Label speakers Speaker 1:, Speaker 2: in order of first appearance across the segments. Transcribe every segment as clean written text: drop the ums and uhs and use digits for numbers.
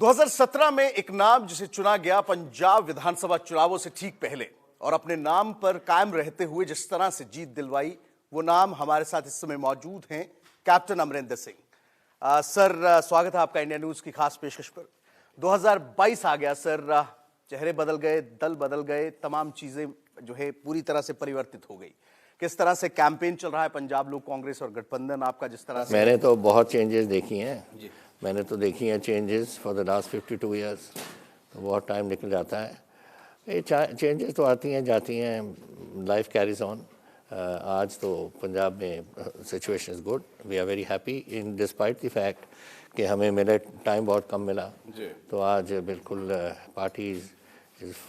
Speaker 1: 2017 में एक नाम जिसे चुना गया पंजाब विधानसभा चुनावों से ठीक पहले और अपने नाम पर कायम रहते हुए जिस तरह से जीत दिलवाई, वो नाम हमारे साथ इस समय मौजूद हैं कैप्टन अमरिंदर सिंह। सर, स्वागत है आपका इंडिया न्यूज की खास पेशकश पर। 2022 आ गया सर, चेहरे बदल गए, दल बदल गए, तमाम चीजें जो है पूरी तरह से परिवर्तित हो गई। किस तरह से कैंपेन चल रहा है पंजाब लोक कांग्रेस और गठबंधन आपका? जिस तरह से
Speaker 2: मैंने तो बहुत चेंजेस देखी हैं, मैंने तो देखी हैं changes for the last 52 years. तो बहुत टाइम निकल जाता है, ये चेंजेस तो आती हैं जाती हैं, लाइफ कैरीज ऑन। आज तो पंजाब में situation is good, we are very happy in despite the fact कि हमें मिले टाइम बहुत कम मिला। तो आज बिल्कुल party is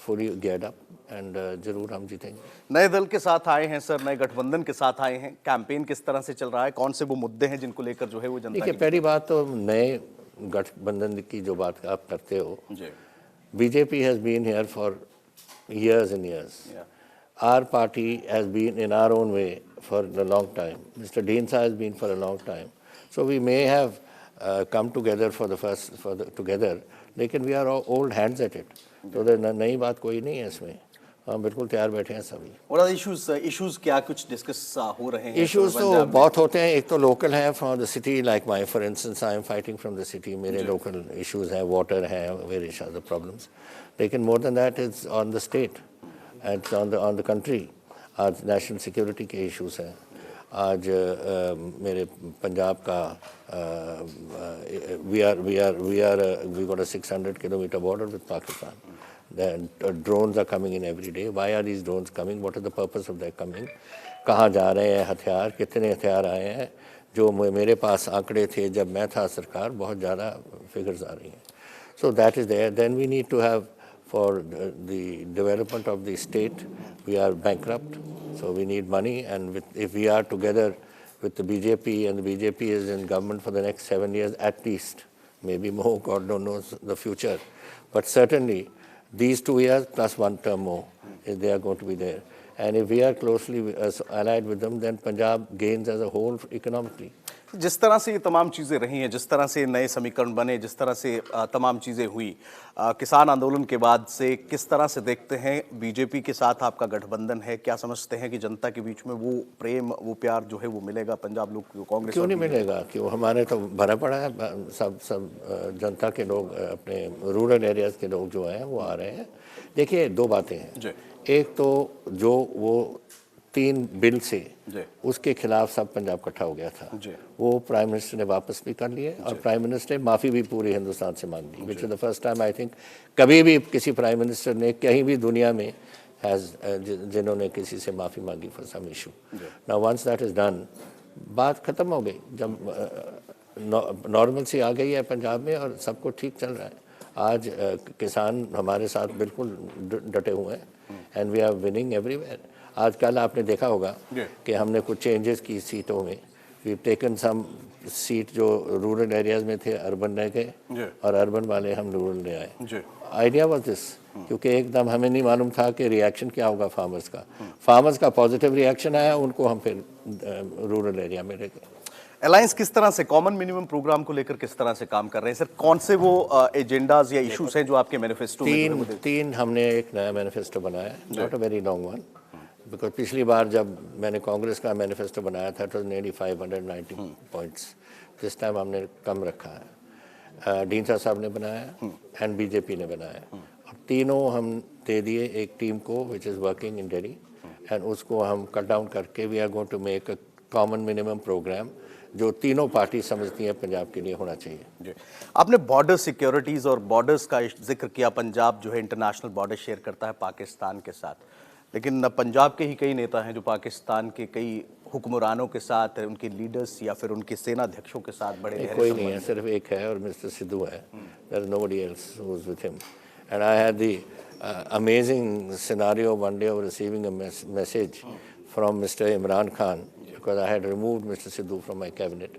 Speaker 2: fully geared up and जरूर हम जीतेंगे।
Speaker 1: नए दल के साथ आए हैं सर, नए गठबंधन के साथ आए हैं, कैंपेन किस तरह से चल रहा है? कौन से वो मुद्दे हैं जिनको लेकर जो है वो जनता
Speaker 2: देखिए, पहली बात तो नए गठबंधन की जो बात आप करते हो, BJP has been here for years and years. Our party has been in our own way for a long time. Mr. Deensa has been for a long time. So we may have come together together, लेकिन we are all old hands at it. तो नई बात कोई नहीं है इसमें, हम बिल्कुल तैयार बैठे हैं सभी।
Speaker 1: और इश्यूज क्या कुछ डिस्कस हो रहे हैं?
Speaker 2: इश्यूज तो बहुत होते हैं, एक तो लोकल है from the city, like my for instance I am fighting from the city, मेरे लोकल इश्यूज हैं, वाटर है, वेरियस अदर प्रॉब्लम्स। लेकिन more than that is on the state and on the country. आज national security के issues हैं, आज मेरे पंजाब का we got a 600 kilometre border with Pakistan. The drones are coming in every day. Why are these drones coming? What is the purpose of their coming? कहाँ जा रहे हैं हथियार, कितने हथियार आए हैं? जो मेरे पास आंकड़े थे जब मैं था सरकार, बहुत ज़्यादा फिगर्स आ रही हैं। So that is there. Then we need to have for the development of the state, we are bankrupt, so we need money, and if we are together with the BJP and the BJP is in government for the next 7 years at least, maybe more, God knows the future, but certainly these 2 years plus one term more, if they are going to be there. And if we are closely allied with them, then Punjab gains as a whole economically.
Speaker 1: जिस तरह से ये तमाम चीज़ें रही हैं, जिस तरह से नए समीकरण बने, जिस तरह से तमाम चीज़ें हुई, किसान आंदोलन के बाद से किस तरह से देखते हैं बीजेपी के साथ आपका गठबंधन है? क्या समझते हैं कि जनता के बीच में वो प्रेम, वो प्यार जो है वो मिलेगा पंजाब लोग कांग्रेस?
Speaker 2: क्यों नहीं मिलेगा? क्यों, हमारे तो भरा पड़ा है, सब जनता के लोग, अपने रूरल एरियाज़ के लोग जो हैं वो आ रहे हैं। देखिए, दो बातें हैं, एक तो जो वो 3 बिल से उसके खिलाफ सब पंजाब इकट्ठा हो गया था, वो प्राइम मिनिस्टर ने वापस भी कर लिए और प्राइम मिनिस्टर ने माफ़ी भी पूरे हिंदुस्तान से मांग ली, which is the first time I think कभी भी किसी प्राइम मिनिस्टर ने कहीं भी दुनिया में जिन्होंने किसी से माफ़ी मांगी for some issue. Now once that is done, बात ख़त्म हो गई, जब नॉर्मल सी आ गई है पंजाब में और सब कुछ ठीक चल रहा है। आज किसान हमारे साथ बिल्कुल डटे हुए हैं and we are winning everywhere. आज कल आपने देखा होगा कि हमने कुछ चेंजेस की सीटों में, वी टेकन सम सीट जो रूरल एरियाज में थे अर्बन रह गए और अर्बन वाले हम रूरल ले आए। आइडिया वाज दिस, क्योंकि एकदम हमें नहीं मालूम था कि रिएक्शन क्या होगा फार्मर्स का पॉजिटिव रिएक्शन आया, उनको हम फिर रूरल एरिया में ले गए।
Speaker 1: अलायंस किस तरह से कॉमन मिनिमम प्रोग्राम को लेकर किस तरह से काम कर रहे हैं सर? कौन से वो एजेंडाज या इश्यूज हैं जो आपके मैनिफेस्टो में? तीन
Speaker 2: हमने एक नया मैनिफेस्टो बनाया, not a very long one, because पिछली बार जब मैंने कांग्रेस का मैनिफेस्टो बनाया था तो नेली 590 पॉइंट्स, दिस टाइम हमने कम रखा है। डीनसा साहब ने बनाया एंड बीजेपी ने बनाया, और तीनों हम दे दिए एक टीम को which is working in Delhi, and उसको हम कट डाउन करके we are going to make a common minimum programme जो तीनों पार्टी समझती हैं पंजाब के लिए होना चाहिए।
Speaker 1: आपने बॉर्डर सिक्योरिटीज़ और बॉर्डर्स का जिक्र किया। पंजाब जो है इंटरनेशनल बॉर्डर शेयर करता है पाकिस्तान के साथ, लेकिन पंजाब के ही कई नेता हैं जो पाकिस्तान के कई हुक्मरानों के साथ, उनके लीडर्स या फिर उनके सेनाध्यक्षों के साथ बड़े
Speaker 2: कोई नहीं है, सिर्फ एक है और मिस्टर सिद्धू है, there is nobody else who is with him. And I had the amazing scenario one day of receiving a message from mister Imran Khan, because I had removed Mr. Sidhu from my cabinet,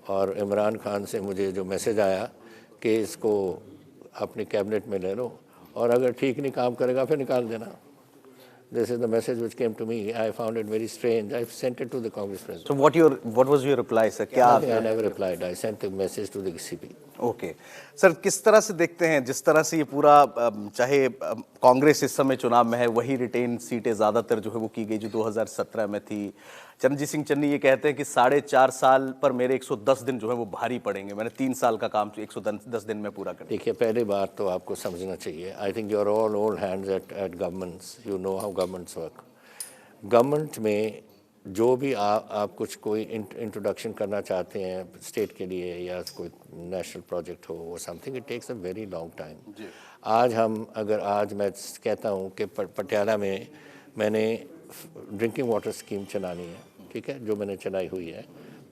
Speaker 2: और इमरान खान से मुझे जो message आया कि इसको अपने cabinet में ले लो और अगर ठीक नहीं काम करेगा फिर निकाल देना। This is the message which came to me. I found it very strange. I sent it to the Congress president.
Speaker 1: So what was your reply, sir? क्या
Speaker 2: Nothing, I never replied. I sent a message to the CP.
Speaker 1: Okay sir, किस तरह से देखते हैं जिस तरह से ये पूरा चाहे कांग्रेस इस समय चुनाव में है, वही रिटेन सीटें ज्यादातर जो है वो की गई जो 2017 में थी। चरणजीत सिंह चन्नी ये कहते हैं कि 4.5 साल पर मेरे 110 दिन जो है वो भारी पड़ेंगे, मैंने 3 साल का काम 110 दिन में पूरा कर दिया।
Speaker 2: देखिए, पहली बात तो आपको समझना चाहिए, I think you are all old hands at governments, you know how governments work. Government में जो भी आप कुछ कोई इंट्रोडक्शन करना चाहते हैं स्टेट के लिए या कोई नेशनल प्रोजेक्ट हो वो something, it takes a very long time. आज मैं कहता हूँ कि पटियाला में मैंने ड्रिंकिंग वाटर स्कीम चलानी है, ठीक है, जो मैंने चलाई हुई है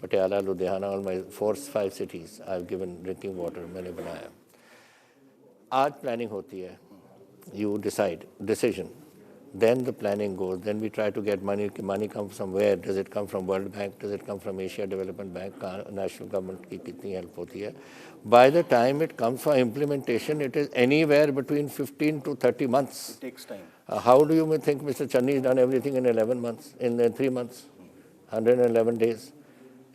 Speaker 2: पटियाला, लुधियाना और माई 4-5 cities I have given drinking water मैंने बनाया। आज प्लानिंग होती है, you decide, decision, then the planning goes, then we try to get money. Money comes from where? Does it come from World Bank? Does it come from Asia Development Bank? National government की कितनी help होती है? By the time it comes for implementation, it is anywhere between 15 to 30 months.
Speaker 1: It takes time.
Speaker 2: How do you think Mr. Channi has done everything in 11 months, in 3 months, 111 days?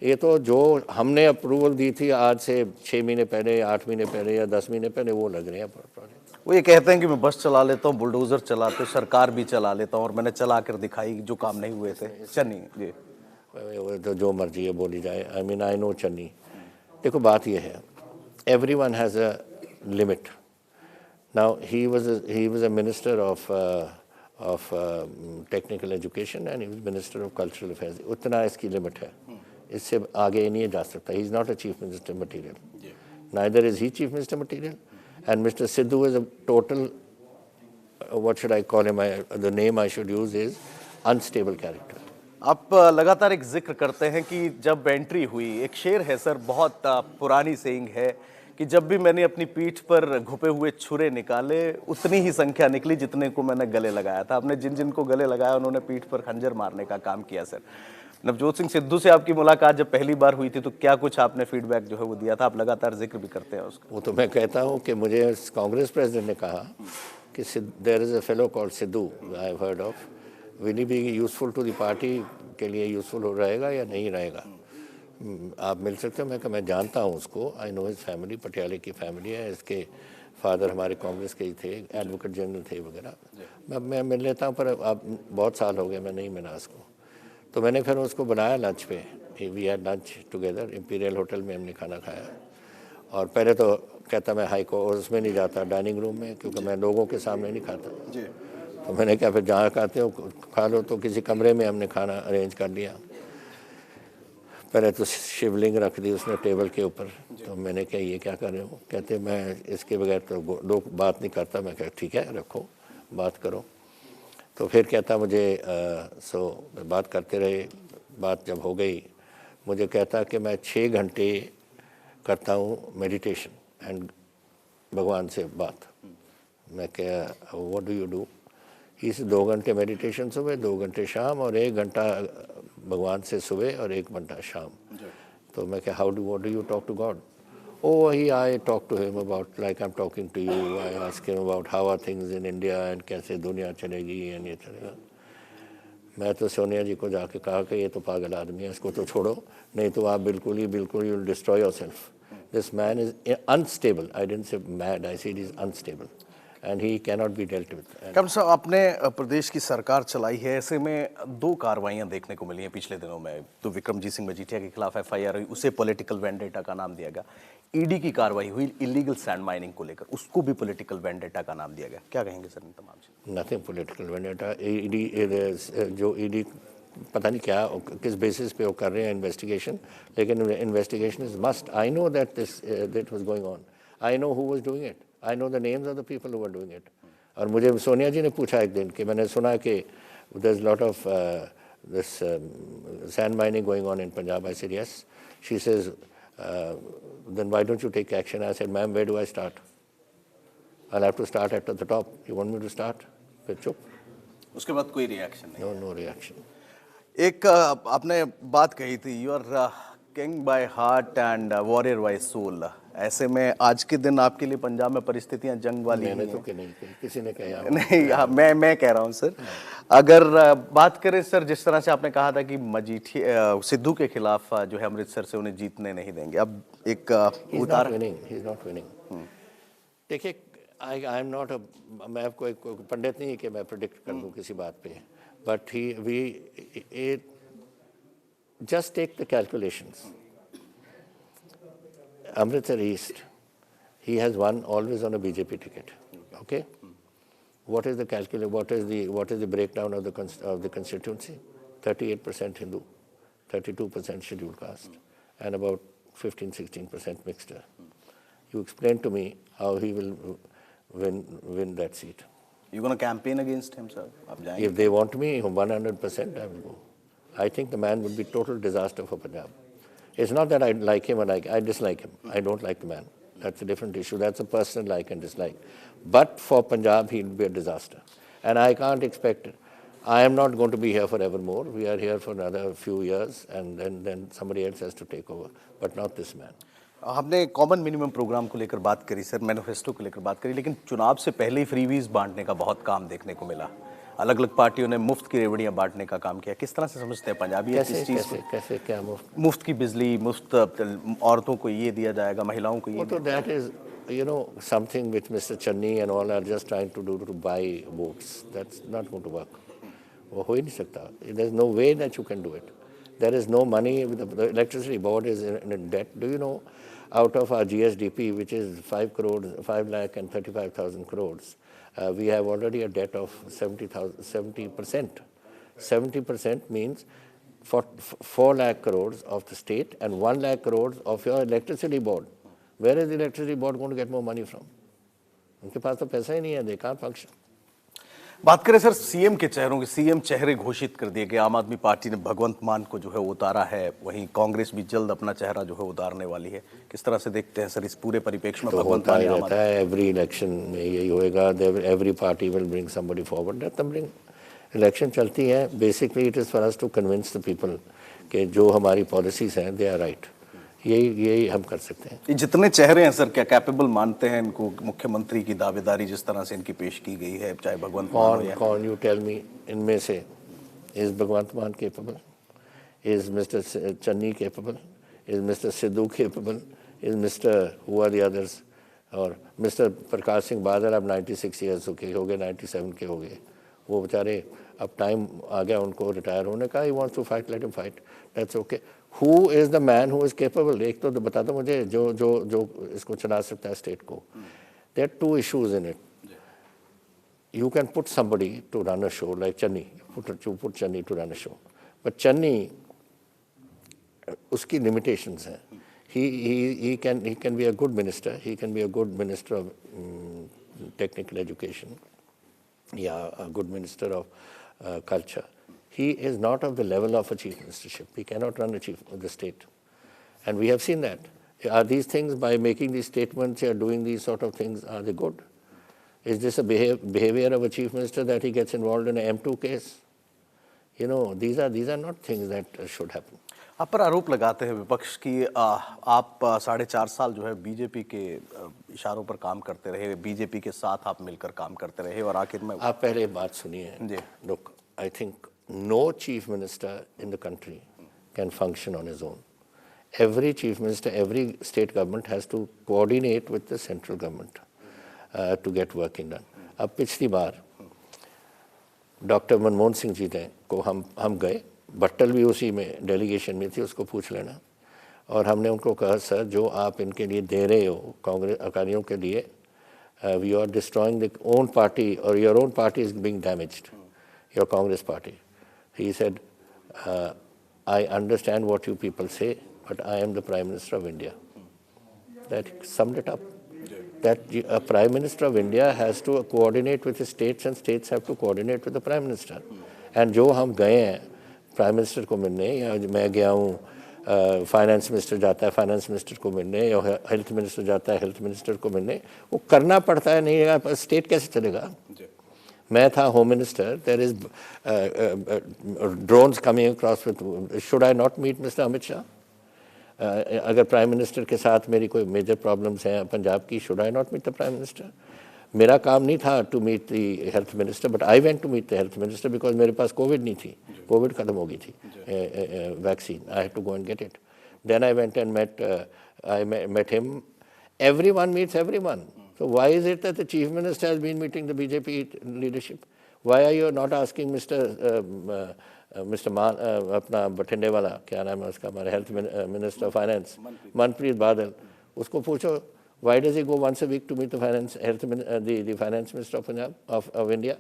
Speaker 2: ये तो जो हमने approval दी थी आज से 6 महीने पहले, 8 महीने पहले या 10 महीने पहले, वो लग रहे हैं प्रोजेक्ट।
Speaker 1: वो ये कहते हैं कि मैं बस चला लेता हूँ, बुलडोजर चलाते, सरकार भी चला लेता हूँ और मैंने चला कर दिखाई जो काम नहीं हुए थे। चन्नी जी,
Speaker 2: तो जो मर्जी है बोली जाए, I mean I know Channi. देखो बात ये है, everyone has a limit. Now he was a minister of technical education and he was minister of cultural affairs. उतना इसकी लिमिट है, इससे आगे नहीं जा सकता। He is not a chief minister material, neither is he chief minister material. And Mr. Sidhu is a total, what should I call him? The name I should use is unstable character.
Speaker 1: आप लगातार एक जिक्र करते हैं कि जब entry हुई, एक शेर है सर, बहुत पुरानी सेइंग है कि जब भी मैंने अपनी पीठ पर घुपे हुए छुरे निकाले उतनी ही संख्या निकली जितने को मैंने गले लगाया था। आपने जिन जिन को गले लगाया उन्होंने पीठ पर खंजर मारने का काम किया। सर, नवजोत सिंह सिद्धू से आपकी मुलाकात जब पहली बार हुई थी तो क्या कुछ आपने फीडबैक जो है वो दिया था? आप लगातार जिक्र भी करते हैं उसका।
Speaker 2: वो तो मैं कहता हूँ कि मुझे कांग्रेस प्रेसिडेंट ने कहा कि there is a fellow called Sidhu, I have heard of, will he be useful to the party, के लिए यूजफुल हो रहेगा या नहीं रहेगा, आप मिल सकते हो? मैं जानता हूँ उसको, आई नो हिज फैमिली, पटियाले की फैमिली है, इसके फादर हमारे कांग्रेस के ही थे, एडवोकेट जनरल थे वगैरह। मैं मिल लेता हूँ, पर अब बहुत साल हो गए मैं नहीं मिला उसको। तो मैंने फिर उसको बुलाया लंच पे, we had lunch together, Imperial Hotel में हमने खाना खाया। और पहले तो कहता मैं हाई को उसमें नहीं जाता, डाइनिंग रूम में, क्योंकि मैं लोगों के सामने नहीं खाता जी। तो मैंने कहा फिर जहाँ खाते हो खा लो। तो किसी कमरे में हमने खाना अरेंज कर लिया। पहले तो शिवलिंग रख दी उसने टेबल के ऊपर। तो मैंने कहा ये क्या कर रहे हो? कहते मैं इसके बगैर तो लोग बात नहीं करता। मैं कहा ठीक है रखो, बात करो। तो फिर कहता मुझे बात करते रहे। बात जब हो गई मुझे कहता कि मैं 6 घंटे करता हूँ मेडिटेशन एंड भगवान से बात। मैं क्या व्हाट डू यू डू? इस 2 घंटे मेडिटेशन सुबह, 2 घंटे शाम और 1 घंटा भगवान से सुबह और 1 घंटा शाम। तो मैं क्या what do you talk to God? I talk to him about like I'm talking to you. I ask him about how are things in India and कैसे दुनिया चलेगी and ये चलेगा। मैं तो सोनिया जी को जाके कहा कि ये तो पागल आदमी है, इसको तो छोड़ो, नहीं तो आप बिल्कुल you will destroy yourself. This man is unstable. I didn't say mad, I said he's unstable and he cannot be dealt with.
Speaker 1: Captain साहब, आपने प्रदेश की सरकार चलाई है, ऐसे में 2 कार्रवाइयां देखने को मिली हैं पिछले दिनों में। तो विक्रमजीत सिंह मजीठिया के खिलाफ FIR हुई, उसे पॉलिटिकल वेंडेटा का नाम दिया गया। ईडी की कार्रवाई हुई इलीगल सैंड माइनिंग को लेकर, उसको भी पॉलिटिकल वेंडेटा का नाम दिया गया। क्या कहेंगे सर इन तमाम चीज़?
Speaker 2: Nothing political vendetta. ईडी पता नहीं क्या किस बेसिस पे वो कर रहे हैं इन्वेस्टिगेशन, लेकिन investigation is must. I know that that was going on, I know who was doing it, I know the names of the people who were doing it. और मुझे सोनिया जी ने पूछा एक दिन कि मैंने सुना कि there is lot of this sand mining going on in Punjab. I said yes. She says then why don't you take action? I said, ma'am, where do I start? I'll have to start at the top. You want me to start? फिर चुप।
Speaker 1: उसके बाद कोई reaction नहीं?
Speaker 2: No reaction.
Speaker 1: एक आपने बात कही थी, you are king by heart and warrior by soul. ऐसे में आज के दिन आपके लिए पंजाब में परिस्थितियां जंग वाली
Speaker 2: मैंने
Speaker 1: ही
Speaker 2: तो
Speaker 1: हैं।
Speaker 2: कि नहीं किसी ने कहा
Speaker 1: नहीं, हाँ, मैं कह रहा हूं सर। अगर बात करें सर, जिस तरह से आपने कहा था कि मजीठी सिद्धू के खिलाफ जो है अमृतसर से उन्हें जीतने नहीं देंगे, अब एक उतार।
Speaker 2: He is not winning. देखिए आई एम नॉट मैं आपको एक पंडित नहीं कि मैं प्रिडिक्ट कर दूं किसी बात पे, but he we just take the calculations. Amritsar East, he has won always on a BJP ticket. Okay, what is the breakdown of the constituency? 38% Hindu, 32% scheduled caste, and about 15-16% mixed. You explain to me how he will win that seat.
Speaker 1: You gonna campaign against him, sir? आप जाएंगे?
Speaker 2: If they want me, 100% I will go. I think the man would be total disaster for Punjab. It's not that I like him or I dislike him. I don't like the man. That's a different issue. That's a personal like and dislike. But for Punjab, he will be a disaster. And I can't expect it. I am not going to be here forevermore. We are here for another few years, and then somebody else has to take over. But not this man.
Speaker 1: हमने common minimum programme को लेकर बात करी sir, manifesto को लेकर बात करी, लेकिन चुनाव से पहले ही फ्रीवीज बांटने का बहुत काम देखने को मिला। अलग अलग पार्टियों ने मुफ्त की रेवड़ियां बांटने का काम किया। किस तरह से समझते हैं पंजाबी इस चीज को?
Speaker 2: कैसे क्या
Speaker 1: मुफ्त की बिजली, मुफ्त औरतों को ये दिया जाएगा, महिलाओं को ये।
Speaker 2: तो that is something which Mr. Channi and all are just trying to do to buy votes. That's not going to work. वो हो ही नहीं सकता. There's no way that you can do it. There is no money. The electricity board is in debt. Do you know, out of our GSDP, which is 5 lakh and 35,000 crores, we have already a debt of 70%. 70% means 4 lakh crores of the state and 1 lakh crores of your electricity board. Where is the electricity board going to get more money from? उनके पास तो पैसा ही नहीं है. They can't function.
Speaker 1: बात करें sir CM के चेहरों की, सीएम चेहरे घोषित कर दिए गए। आम आदमी पार्टी ने भगवंत मान को जो है उतारा है, वहीं कांग्रेस भी जल्द अपना चेहरा जो है उतारने वाली है। किस तरह से देखते हैं सर इस पूरे परिप्रेक्ष्य में?
Speaker 2: तो होता ही रहता है, एवरी इलेक्शन में यही होएगा। Every party will bring somebody forward, let them bring. Election चलती है, basically it is for us to convince the people कि जो हमारी पॉलिसीज हैं दे आर राइट। यही हम कर सकते हैं।
Speaker 1: ये जितने चेहरे हैं सर, क्या कैपेबल मानते हैं इनको? मुख्यमंत्री की दावेदारी जिस तरह से इनकी पेश की गई है, चाहे भगवंत मान हो या
Speaker 2: कौन यू टेल मी इनमें से is Bhagwant Mann capable? Is mister Channi capable? Is mister Sidhu capable? Is mister who are the others? और मिस्टर प्रकाश सिंह बादल अब 96 ईयर्स के हो गए, 97 के हो गए। वो बेचारे अब टाइम आ गया उनको रिटायर होने का। He wants to fight, let him fight, that's okay. Who is the man who is capable? एक तो बता दो मुझे जो इसको चला सकता है स्टेट को। There are 2 issues in it. You can put somebody to run a show like Channi, put Channi to run a show, but Channi उसकी लिमिटेशंस हैं। he can be a good minister. He can be a good minister of technical education, yeah, a good minister of culture. He is not of the level of a chief ministership. He cannot run the state, and we have seen that. Are these things, by making these statements or doing these sort of things, are they good? Is this a behavior of a chief minister that he gets involved in an M2 case? You know, these are not things that should happen.
Speaker 1: आप पर आरोप लगाते हैं विपक्ष की आप 4.5 साल जो है बीजेपी के इशारों पर काम करते रहे, बीजेपी के साथ आप मिलकर काम करते रहे, और आखिर में
Speaker 2: आप पहले बात सुनिए जी। Look, I think no chief minister in the country can function on his own. Every chief minister, every state government has to coordinate with the central government to get working done. अब पिछली बार doctor Manmohan Singh ji ने को हम गए, भट्टल भी उसी में delegation में थी, उसको पूछ लेना। और हमने उनको कहा सर जो आप इनके लिए दे रहे हो कांग्रेस अकालियों के लिए, we are destroying the own party और your own party is being damaged, your Congress party. He said I understand what you people say but I am the prime minister of India. That summed it up, that a prime minister of India has to coordinate with the states and states have to coordinate with the prime minister. And जो हम गए हैं prime minister को मिलने, या मैं गया हूँ फाइनेंस मिनिस्टर जाता है फाइनेंस मिनिस्टर को मिलने, या हेल्थ मिनिस्टर जाता है हेल्थ मिनिस्टर को मिलने, वो करना पड़ता है। नहीं स्टेट कैसे चलेगा? मैं था home minister, there is drones coming across with, should I not meet mister Amit Shah? अगर प्राइम मिनिस्टर के साथ मेरी कोई मेजर प्रॉब्लम्स हैं पंजाब की, should I not meet the prime minister? मेरा काम नहीं था to meet the health minister, but I went to meet the health minister because मेरे पास कोविड नहीं थी, कोविड खत्म हो गई थी, vaccine, I had to go and get it. Then I went and met him. Everyone meets everyone. So why is it that the chief minister has been meeting the BJP leadership? Why are you not asking Mr. मान अपना बठिंडे वाला, क्या नाम है उसका, हमारे health minister of finance Manpreet Badal, उसको पूछो why does he go once a week to meet the finance minister of Punjab of India?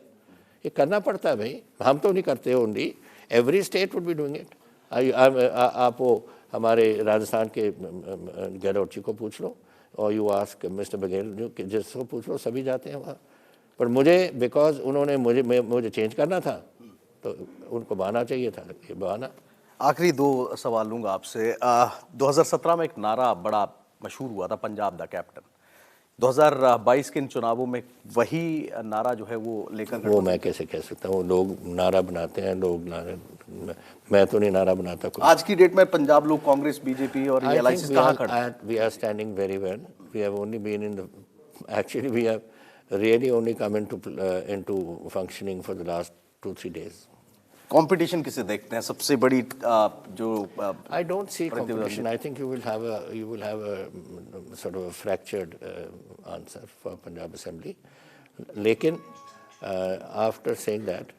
Speaker 2: ये करना पड़ता है भाई, हम तो नहीं करते only, every state would be doing it. आप वो हमारे राजस्थान के गहलोत जी को पूछ लो, और यू आस्क मिस्टर बघेल जिसको पूछ लो, सभी जाते हैं वहाँ. पर मुझे बिकॉज उन्होंने मुझे चेंज करना था तो उनको बहाना चाहिए था, ये बहाना.
Speaker 1: आखिरी दो सवाल लूंगा आपसे. 2017 में एक नारा बड़ा मशहूर हुआ था, पंजाब दा कैप्टन. 2022 के इन चुनावों में वही नारा जो है वो लेकर,
Speaker 2: वो मैं कैसे कह सकता हूँ, लोग नारा बनाते हैं, लोग नारा, मैं तो नहीं नारा बनाता कोई.
Speaker 1: आज की डेट में पंजाब लोग कांग्रेस, बीजेपी और ये अलायंस कहाँ खड़े हैं?
Speaker 2: We are standing very well. We have only been in the, actually we have really only come into functioning for the last 2-3 days.
Speaker 1: Competition किसे देखते हैं सबसे बड़ी जो?
Speaker 2: I don't see competition. I think you will have a sort of a fractured answer for Punjab Assembly. लेकिन after saying that,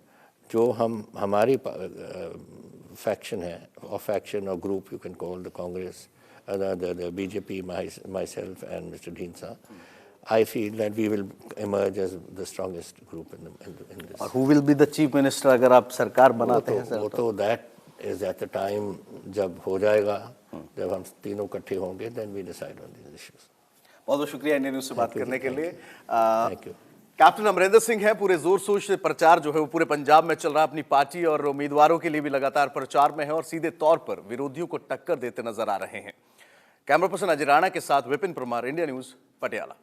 Speaker 2: जो हमारी faction है, or faction or group you can call the Congress, the BJP, myself and Mr. Dhinsa, I feel that we will emerge as the strongest group in this.
Speaker 1: और who will be the chief minister अगर आप सरकार बनाते हैं sir?
Speaker 2: वो तो that is at the time जब हो जाएगा, जब हम तीनों इकट्ठे होंगे, then we decide on these issues.
Speaker 1: बहुत बहुत शुक्रिया इंडियन न्यूज़ से बात करने के लिए.
Speaker 2: Thank you.
Speaker 1: Captain Amarinder Singh है, पूरे जोर शोर से प्रचार जो है वो पूरे पंजाब में चल रहा है. अपनी पार्टी और उम्मीदवारों के लिए भी लगातार प्रचार में है और सीधे तौर पर विरोधियों को टक्कर देते नजर आ रहे हैं. कैमरा पर्सन अजय राणा के साथ विपिन परमार, इंडिया न्यूज़, पटियाला.